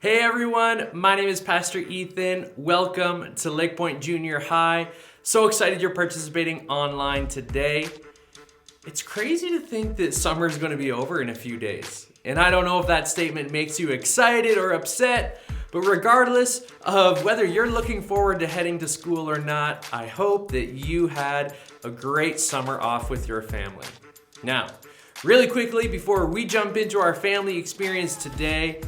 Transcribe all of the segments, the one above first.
Hey everyone, my name is Pastor Ethan. Welcome to LakePoint Junior High. So excited you're participating online today. It's crazy to think that summer is going to be over in a few days. And I don't know if that statement makes you excited or upset, but regardless of whether you're looking forward to heading to school or not, I hope that you had a great summer off with your family. Now, really quickly, before we jump into our family experience today,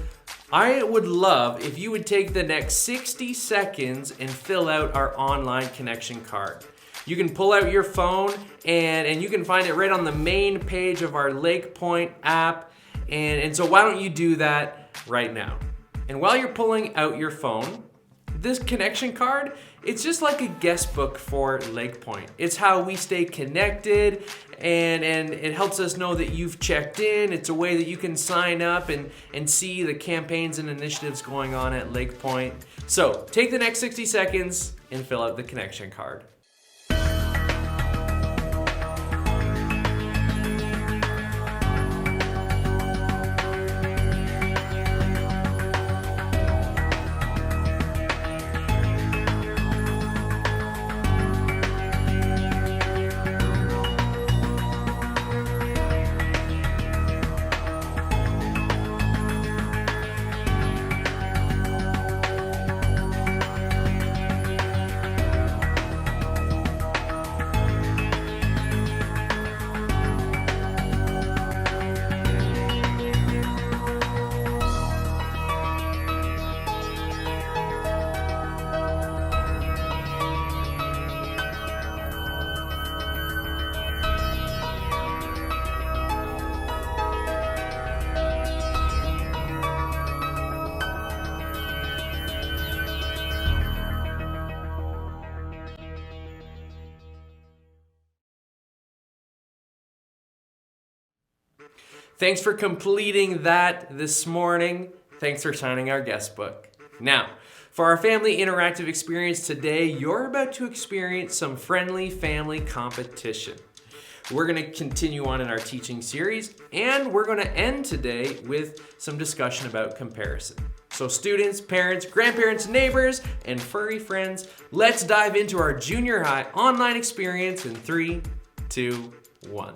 I would love if you would take the next 60 seconds and fill out our online connection card. You can pull out your phone and you can find it right on the main page of our LakePoint app. And so why don't you do that right now? And while you're pulling out your phone, this connection card, it's just like a guest book for LakePoint. It's how we stay connected and it helps us know that you've checked in. It's a way that you can sign up and see the campaigns and initiatives going on at LakePoint. So take the next 60 seconds and fill out the connection card. Thanks for completing that this morning. Thanks for signing our guest book. Now, for our family interactive experience today, you're about to experience some friendly family competition. We're going to continue on in our teaching series, and we're going to end today with some discussion about comparison. So students, parents, grandparents, neighbors, and furry friends, let's dive into our junior high online experience in 3, 2, 1.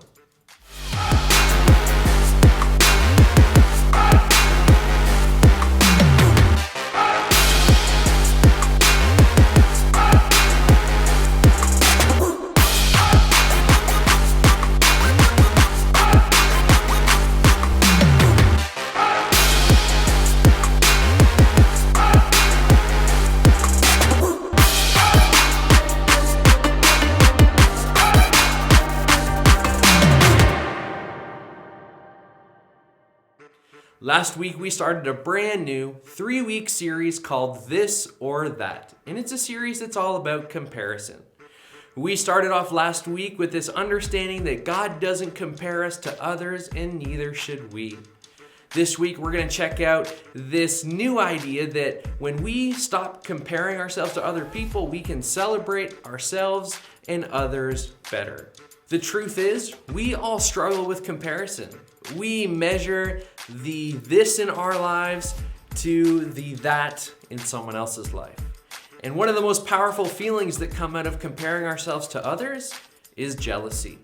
Last week, we started a brand new 3-week series called This or That, and it's a series that's all about comparison. We started off last week with this understanding that God doesn't compare us to others, and neither should we. This week, we're going to check out this new idea that when we stop comparing ourselves to other people, we can celebrate ourselves and others better. The truth is, we all struggle with comparison. We measure the this in our lives to the that in someone else's life. And one of the most powerful feelings that come out of comparing ourselves to others is jealousy.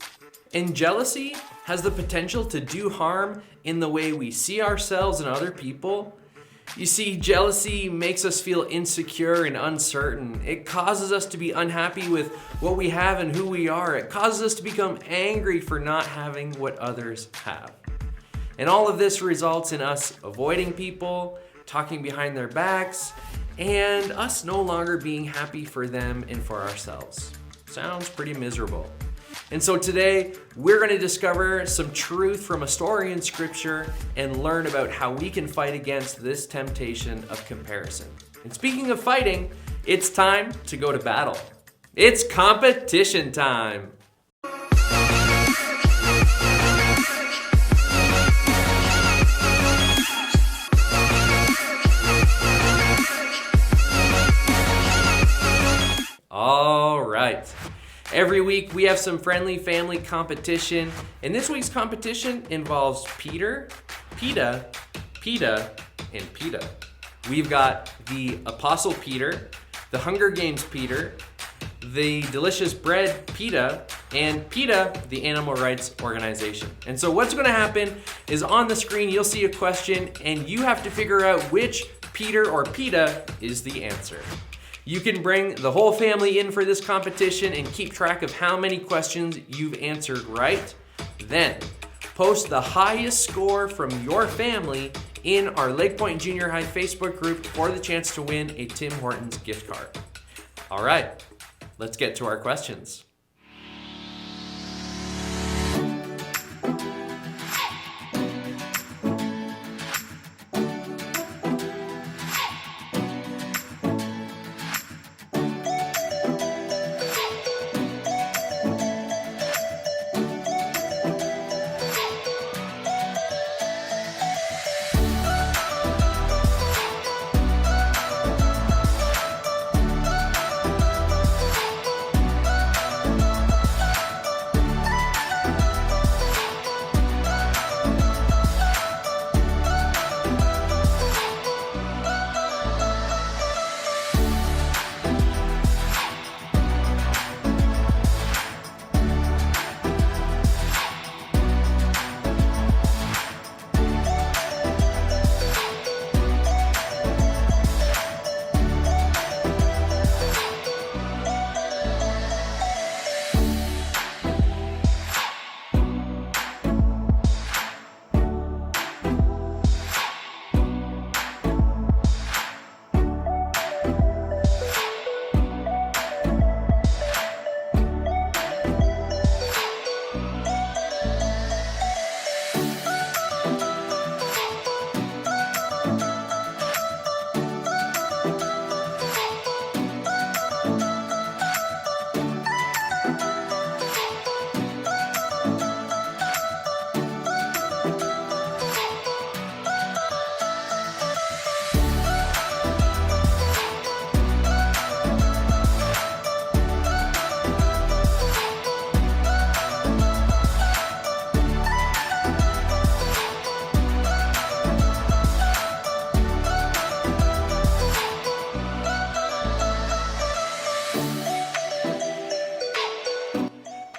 And jealousy has the potential to do harm in the way we see ourselves and other people. You see, jealousy makes us feel insecure and uncertain. It causes us to be unhappy with what we have and who we are. It causes us to become angry for not having what others have. And all of this results in us avoiding people, talking behind their backs, and us no longer being happy for them and for ourselves. Sounds pretty miserable. And so today, we're going to discover some truth from a story in Scripture and learn about how we can fight against this temptation of comparison. And speaking of fighting, it's time to go to battle. It's competition time. All right. Every week we have some friendly family competition, and this week's competition involves Peter, PETA, PETA, and PETA. We've got the Apostle Peter, the Hunger Games Peter, the Delicious Bread PETA, and PETA, the animal rights organization. And so what's gonna happen is on the screen, you'll see a question and you have to figure out which Peter or PETA is the answer. You can bring the whole family in for this competition and keep track of how many questions you've answered right. Then, post the highest score from your family in our LakePoint Junior High Facebook group for the chance to win a Tim Hortons gift card. All right, let's get to our questions.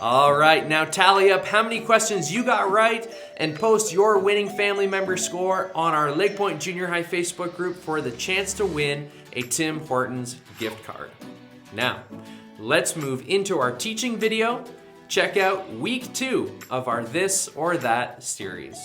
All right, now tally up how many questions you got right and post your winning family member score on our LakePoint Junior High Facebook group for the chance to win a Tim Hortons gift card. Now, let's move into our teaching video. Check out week 2 of our This or That series.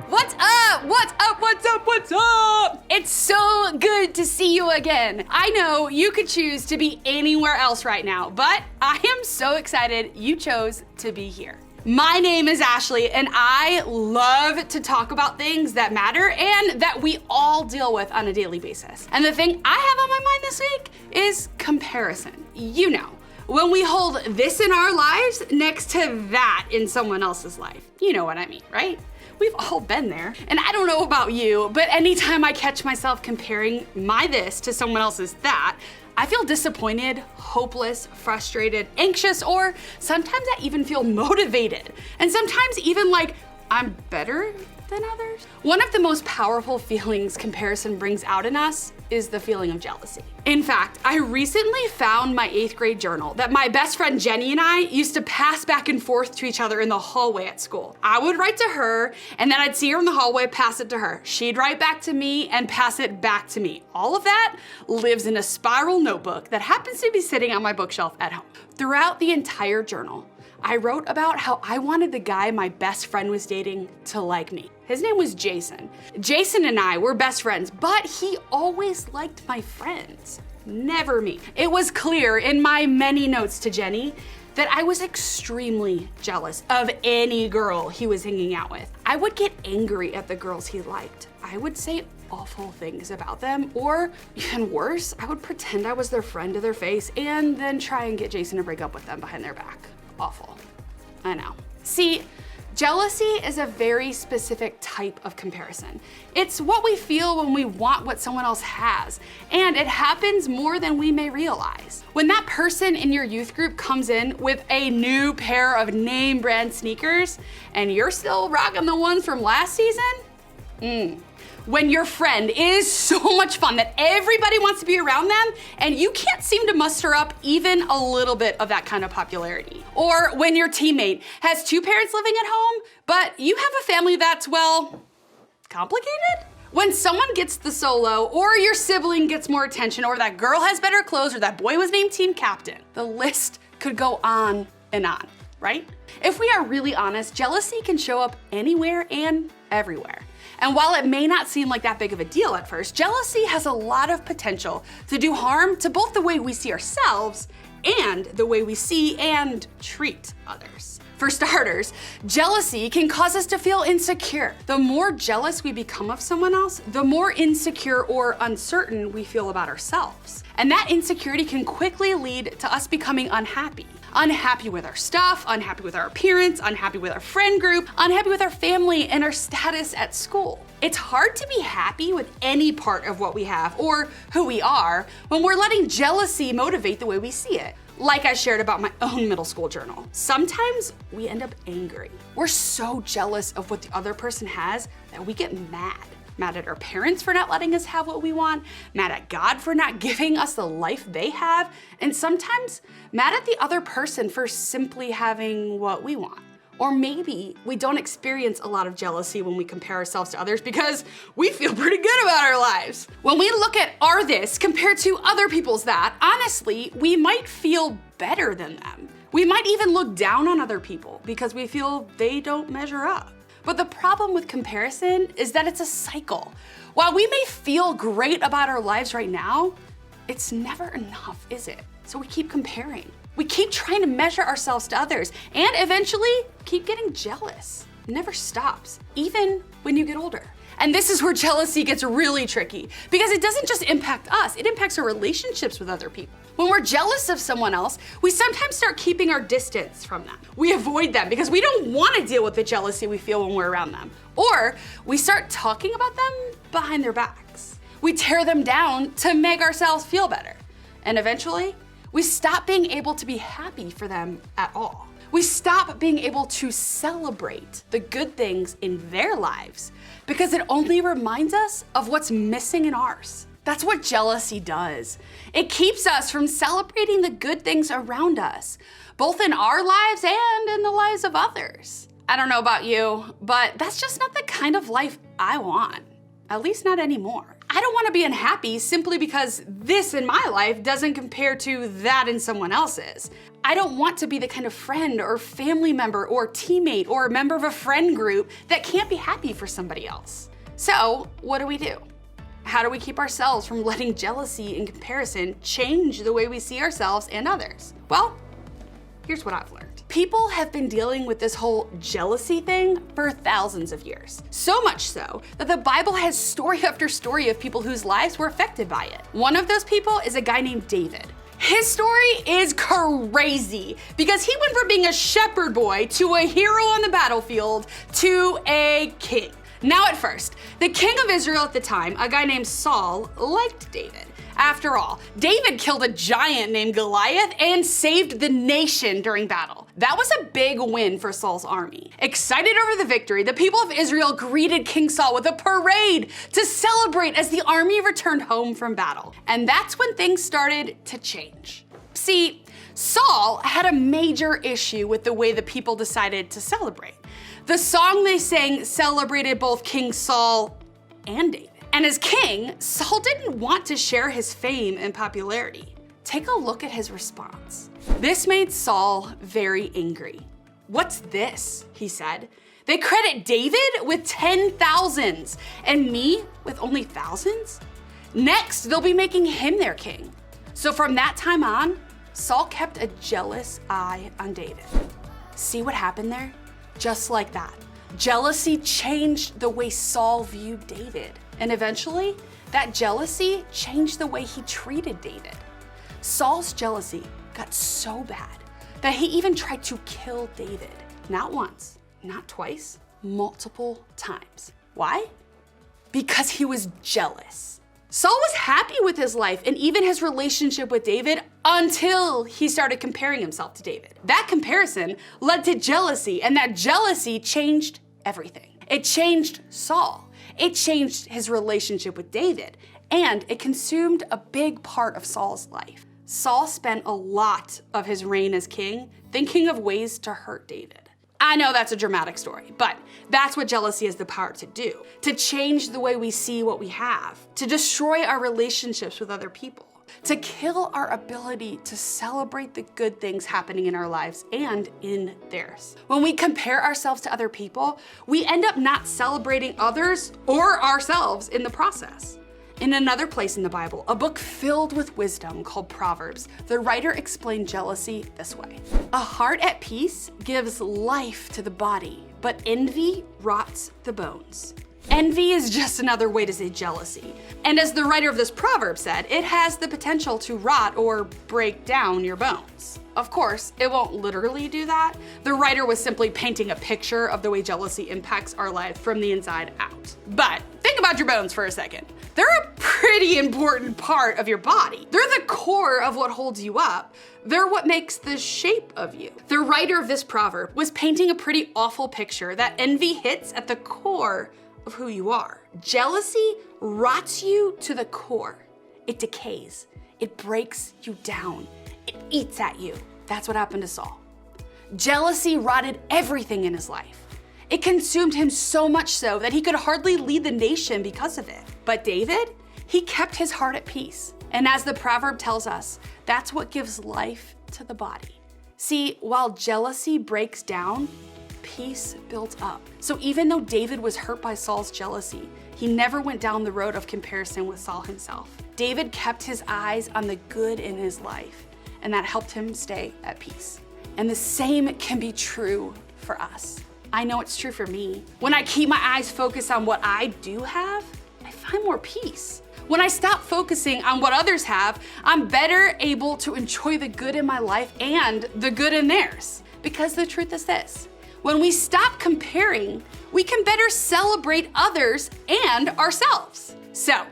What's up? What's up? What's up? What's up? It's so good to see you again. I know you could choose to be anywhere else right now, but I am so excited you chose to be here. My name is Ashley, and I love to talk about things that matter and that we all deal with on a daily basis. And the thing I have on my mind this week is comparison. You know, when we hold this in our lives next to that in someone else's life. You know what I mean, right? We've all been there. And I don't know about you, but anytime I catch myself comparing my this to someone else's that, I feel disappointed, hopeless, frustrated, anxious, or sometimes I even feel motivated. And sometimes even like I'm better than others. One of the most powerful feelings comparison brings out in us is the feeling of jealousy. In fact, I recently found my 8th grade journal that my best friend Jenny and I used to pass back and forth to each other in the hallway at school. I would write to her, and then I'd see her in the hallway, pass it to her. She'd write back to me and pass it back to me. All of that lives in a spiral notebook that happens to be sitting on my bookshelf at home. Throughout the entire journal, I wrote about how I wanted the guy my best friend was dating to like me. His name was Jason. Jason and I were best friends, but he always liked my friends, never me. It was clear in my many notes to Jenny that I was extremely jealous of any girl he was hanging out with. I would get angry at the girls he liked. I would say awful things about them, or even worse, I would pretend I was their friend to their face and then try and get Jason to break up with them behind their back. Awful. I know. See, Jealousy is a very specific type of comparison. It's what we feel when we want what someone else has, and it happens more than we may realize. When that person in your youth group comes in with a new pair of name brand sneakers, and you're still rocking the ones from last season, when your friend is so much fun that everybody wants to be around them and you can't seem to muster up even a little bit of that kind of popularity. Or when your teammate has two parents living at home, but you have a family that's, well, complicated? When someone gets the solo, or your sibling gets more attention, or that girl has better clothes, or that boy was named team captain, the list could go on and on, right? If we are really honest, jealousy can show up anywhere and everywhere. And while it may not seem like that big of a deal at first, jealousy has a lot of potential to do harm to both the way we see ourselves and the way we see and treat others. For starters, jealousy can cause us to feel insecure. The more jealous we become of someone else, the more insecure or uncertain we feel about ourselves. And that insecurity can quickly lead to us becoming unhappy. Unhappy with our stuff, unhappy with our appearance, unhappy with our friend group, unhappy with our family and our status at school. It's hard to be happy with any part of what we have or who we are when we're letting jealousy motivate the way we see it. Like I shared about my own middle school journal. Sometimes we end up angry. We're so jealous of what the other person has that we get mad. Mad at our parents for not letting us have what we want, mad at God for not giving us the life they have, and sometimes mad at the other person for simply having what we want. Or maybe we don't experience a lot of jealousy when we compare ourselves to others because we feel pretty good about our lives. When we look at our this compared to other people's that, honestly, we might feel better than them. We might even look down on other people because we feel they don't measure up. But the problem with comparison is that it's a cycle. While we may feel great about our lives right now, it's never enough, is it? So we keep comparing. We keep trying to measure ourselves to others and eventually keep getting jealous. It never stops, even when you get older. And this is where jealousy gets really tricky because it doesn't just impact us, it impacts our relationships with other people. When we're jealous of someone else, we sometimes start keeping our distance from them. We avoid them because we don't want to deal with the jealousy we feel when we're around them. Or we start talking about them behind their backs. We tear them down to make ourselves feel better. And eventually, we stop being able to be happy for them at all. We stop being able to celebrate the good things in their lives because it only reminds us of what's missing in ours. That's what jealousy does. It keeps us from celebrating the good things around us, both in our lives and in the lives of others. I don't know about you, but that's just not the kind of life I want, at least not anymore. I don't want to be unhappy simply because this in my life doesn't compare to that in someone else's. I don't want to be the kind of friend or family member or teammate or a member of a friend group that can't be happy for somebody else. So what do? How do we keep ourselves from letting jealousy and comparison change the way we see ourselves and others? Well, here's what I've learned. People have been dealing with this whole jealousy thing for thousands of years. So much so that the Bible has story after story of people whose lives were affected by it. One of those people is a guy named David. His story is crazy because he went from being a shepherd boy to a hero on the battlefield to a king. Now at first, the king of Israel at the time, a guy named Saul, liked David. After all, David killed a giant named Goliath and saved the nation during battle. That was a big win for Saul's army. Excited over the victory, the people of Israel greeted King Saul with a parade to celebrate as the army returned home from battle. And that's when things started to change. See, Saul had a major issue with the way the people decided to celebrate. The song they sang celebrated both King Saul and David. And as king, Saul didn't want to share his fame and popularity. Take a look at his response. This made Saul very angry. "What's this?" he said. "They credit David with 10,000s and me with only thousands? Next, they'll be making him their king." So from that time on, Saul kept a jealous eye on David. See what happened there? Just like that. Jealousy changed the way Saul viewed David. And eventually, that jealousy changed the way he treated David. Saul's jealousy got so bad that he even tried to kill David. Not once, not twice, multiple times. Why? Because he was jealous. Saul was happy with his life and even his relationship with David until he started comparing himself to David. That comparison led to jealousy, and that jealousy changed everything. It changed Saul. It changed his relationship with David, and it consumed a big part of Saul's life. Saul spent a lot of his reign as king thinking of ways to hurt David. I know that's a dramatic story, but that's what jealousy has the power to do, to change the way we see what we have, to destroy our relationships with other people, to kill our ability to celebrate the good things happening in our lives and in theirs. When we compare ourselves to other people, we end up not celebrating others or ourselves in the process. In another place in the Bible, a book filled with wisdom called Proverbs, the writer explained jealousy this way. A heart at peace gives life to the body, but envy rots the bones. Envy is just another way to say jealousy. And as the writer of this proverb said, it has the potential to rot or break down your bones. Of course, it won't literally do that. The writer was simply painting a picture of the way jealousy impacts our life from the inside out. But think about your bones for a second. They're a pretty important part of your body. They're the core of what holds you up. They're what makes the shape of you. The writer of this proverb was painting a pretty awful picture that envy hits at the core of who you are. Jealousy rots you to the core. It decays. It breaks you down. It eats at you. That's what happened to Saul. Jealousy rotted everything in his life. It consumed him so much so that he could hardly lead the nation because of it. But David, he kept his heart at peace. And as the proverb tells us, that's what gives life to the body. See, while jealousy breaks down, peace built up. So even though David was hurt by Saul's jealousy, he never went down the road of comparison with Saul himself. David kept his eyes on the good in his life, and that helped him stay at peace. And the same can be true for us. I know it's true for me. When I keep my eyes focused on what I do have, I find more peace. When I stop focusing on what others have, I'm better able to enjoy the good in my life and the good in theirs. Because the truth is this, when we stop comparing, we can better celebrate others and ourselves. So,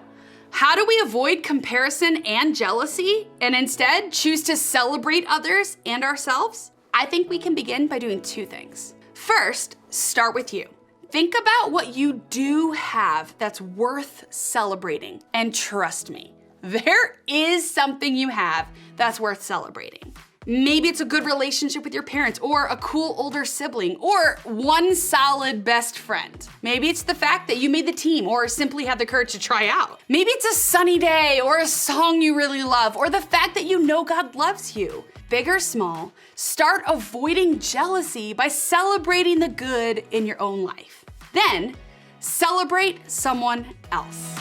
how do we avoid comparison and jealousy and instead choose to celebrate others and ourselves? I think we can begin by doing two things. First, start with you. Think about what you do have that's worth celebrating. And trust me, there is something you have that's worth celebrating. Maybe it's a good relationship with your parents, or a cool older sibling, or one solid best friend. Maybe it's the fact that you made the team or simply had the courage to try out. Maybe it's a sunny day or a song you really love, or the fact that you know God loves you. Big or small, start avoiding jealousy by celebrating the good in your own life. Then, celebrate someone else.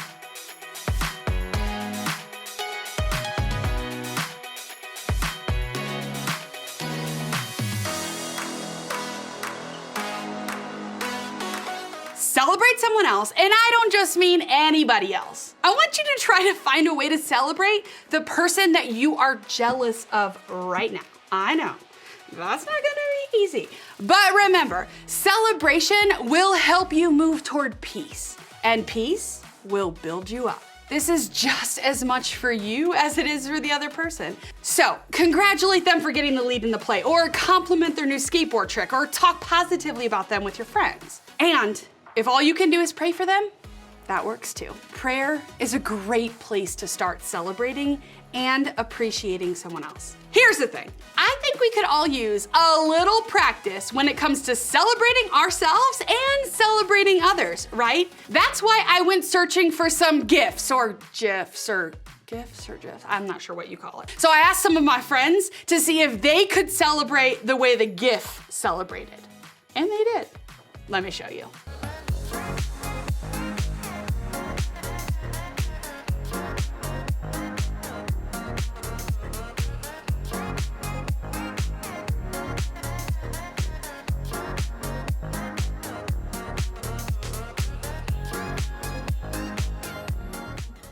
Celebrate someone else, and I don't just mean anybody else. I want you to try to find a way to celebrate the person that you are jealous of right now. I know, that's not gonna be easy. But remember, celebration will help you move toward peace, and peace will build you up. This is just as much for you as it is for the other person. So congratulate them for getting the lead in the play, or compliment their new skateboard trick, or talk positively about them with your friends. And if all you can do is pray for them, that works too. Prayer is a great place to start celebrating and appreciating someone else. Here's the thing. I think we could all use a little practice when it comes to celebrating ourselves and celebrating others, right? That's why I went searching for some GIFs or GIFs or GIFs or GIFs, I'm not sure what you call it. So I asked some of my friends to see if they could celebrate the way the GIF celebrated. And they did. Let me show you.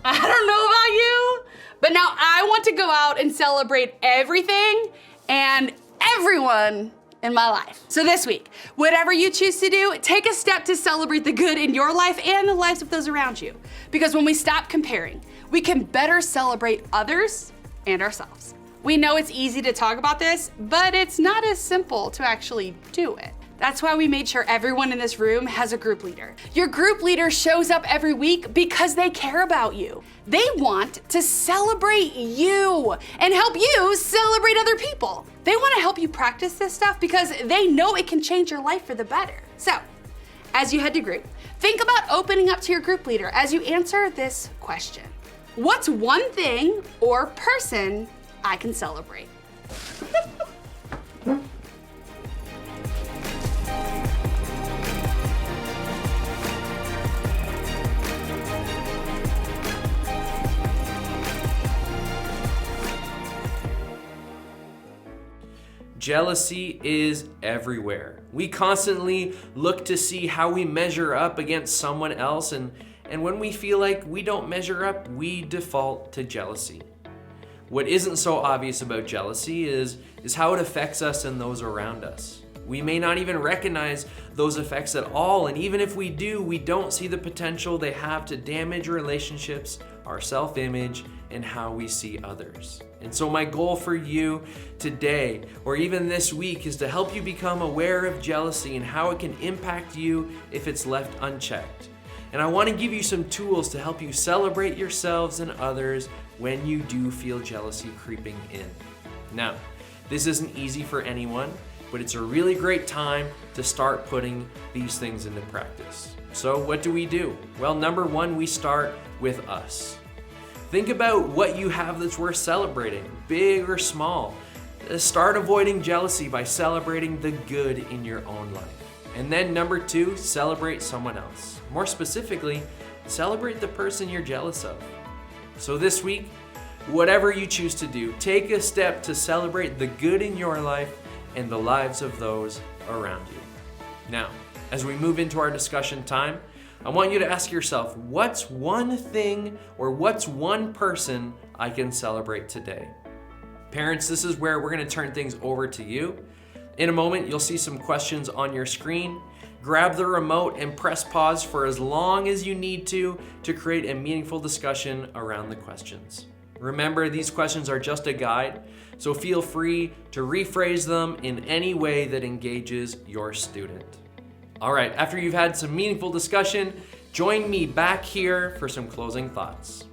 I don't know about you, but now I want to go out and celebrate everything and everyone in my life. So this week, whatever you choose to do, take a step to celebrate the good in your life and the lives of those around you. Because when we stop comparing, we can better celebrate others and ourselves. We know it's easy to talk about this, but it's not as simple to actually do it. That's why we made sure everyone in this room has a group leader. Your group leader shows up every week because they care about you. They want to celebrate you and help you celebrate other people. They want to help you practice this stuff because they know it can change your life for the better. So, as you head to group, think about opening up to your group leader as you answer this question. What's one thing or person I can celebrate? Jealousy is everywhere. We constantly look to see how we measure up against someone else, and when we feel like we don't measure up, we default to jealousy. What isn't so obvious about jealousy is how it affects us and those around us. We may not even recognize those effects at all, and even if we do, we don't see the potential they have to damage relationships, our self-image, and how we see others. And so my goal for you today, or even this week, is to help you become aware of jealousy and how it can impact you if it's left unchecked. And I want to give you some tools to help you celebrate yourselves and others when you do feel jealousy creeping in. Now, this isn't easy for anyone, but it's a really great time to start putting these things into practice. So what do? Well, number one, we start with us. Think about what you have that's worth celebrating, big or small. Start avoiding jealousy by celebrating the good in your own life. And then number two, celebrate someone else. More specifically, celebrate the person you're jealous of. So this week, whatever you choose to do, take a step to celebrate the good in your life and the lives of those around you. Now, as we move into our discussion time, I want you to ask yourself, what's one thing or what's one person I can celebrate today? Parents, this is where we're going to turn things over to you. In a moment, you'll see some questions on your screen. Grab the remote and press pause for as long as you need to create a meaningful discussion around the questions. Remember, these questions are just a guide, so feel free to rephrase them in any way that engages your student. All right, after you've had some meaningful discussion, join me back here for some closing thoughts.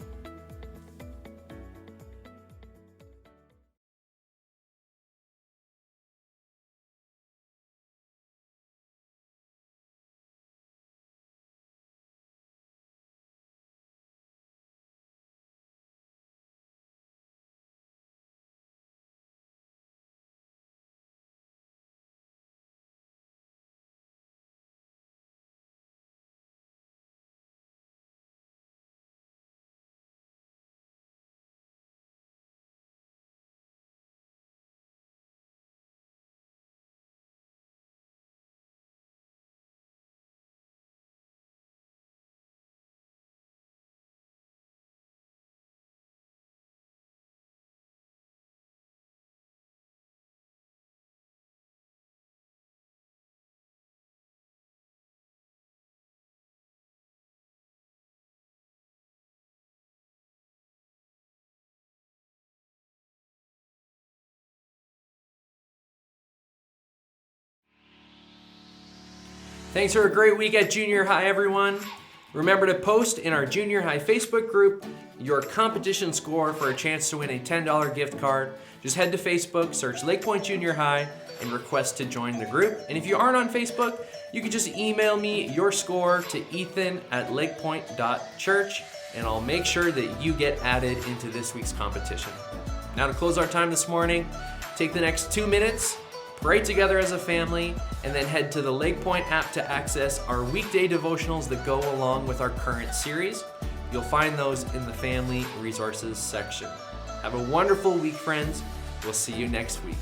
Thanks for a great week at junior high, everyone. Remember to post in our junior high Facebook group your competition score for a chance to win a $10 gift card. Just head to Facebook, search LakePoint Junior High, and request to join the group. And if you aren't on Facebook, you can just email me your score to ethan@lakepoint.church, and I'll make sure that you get added into this week's competition. Now, to close our time this morning, take the next 2 minutes, pray together as a family, and then head to the LakePoint app to access our weekday devotionals that go along with our current series. You'll find those in the Family Resources section. Have a wonderful week, friends. We'll see you next week.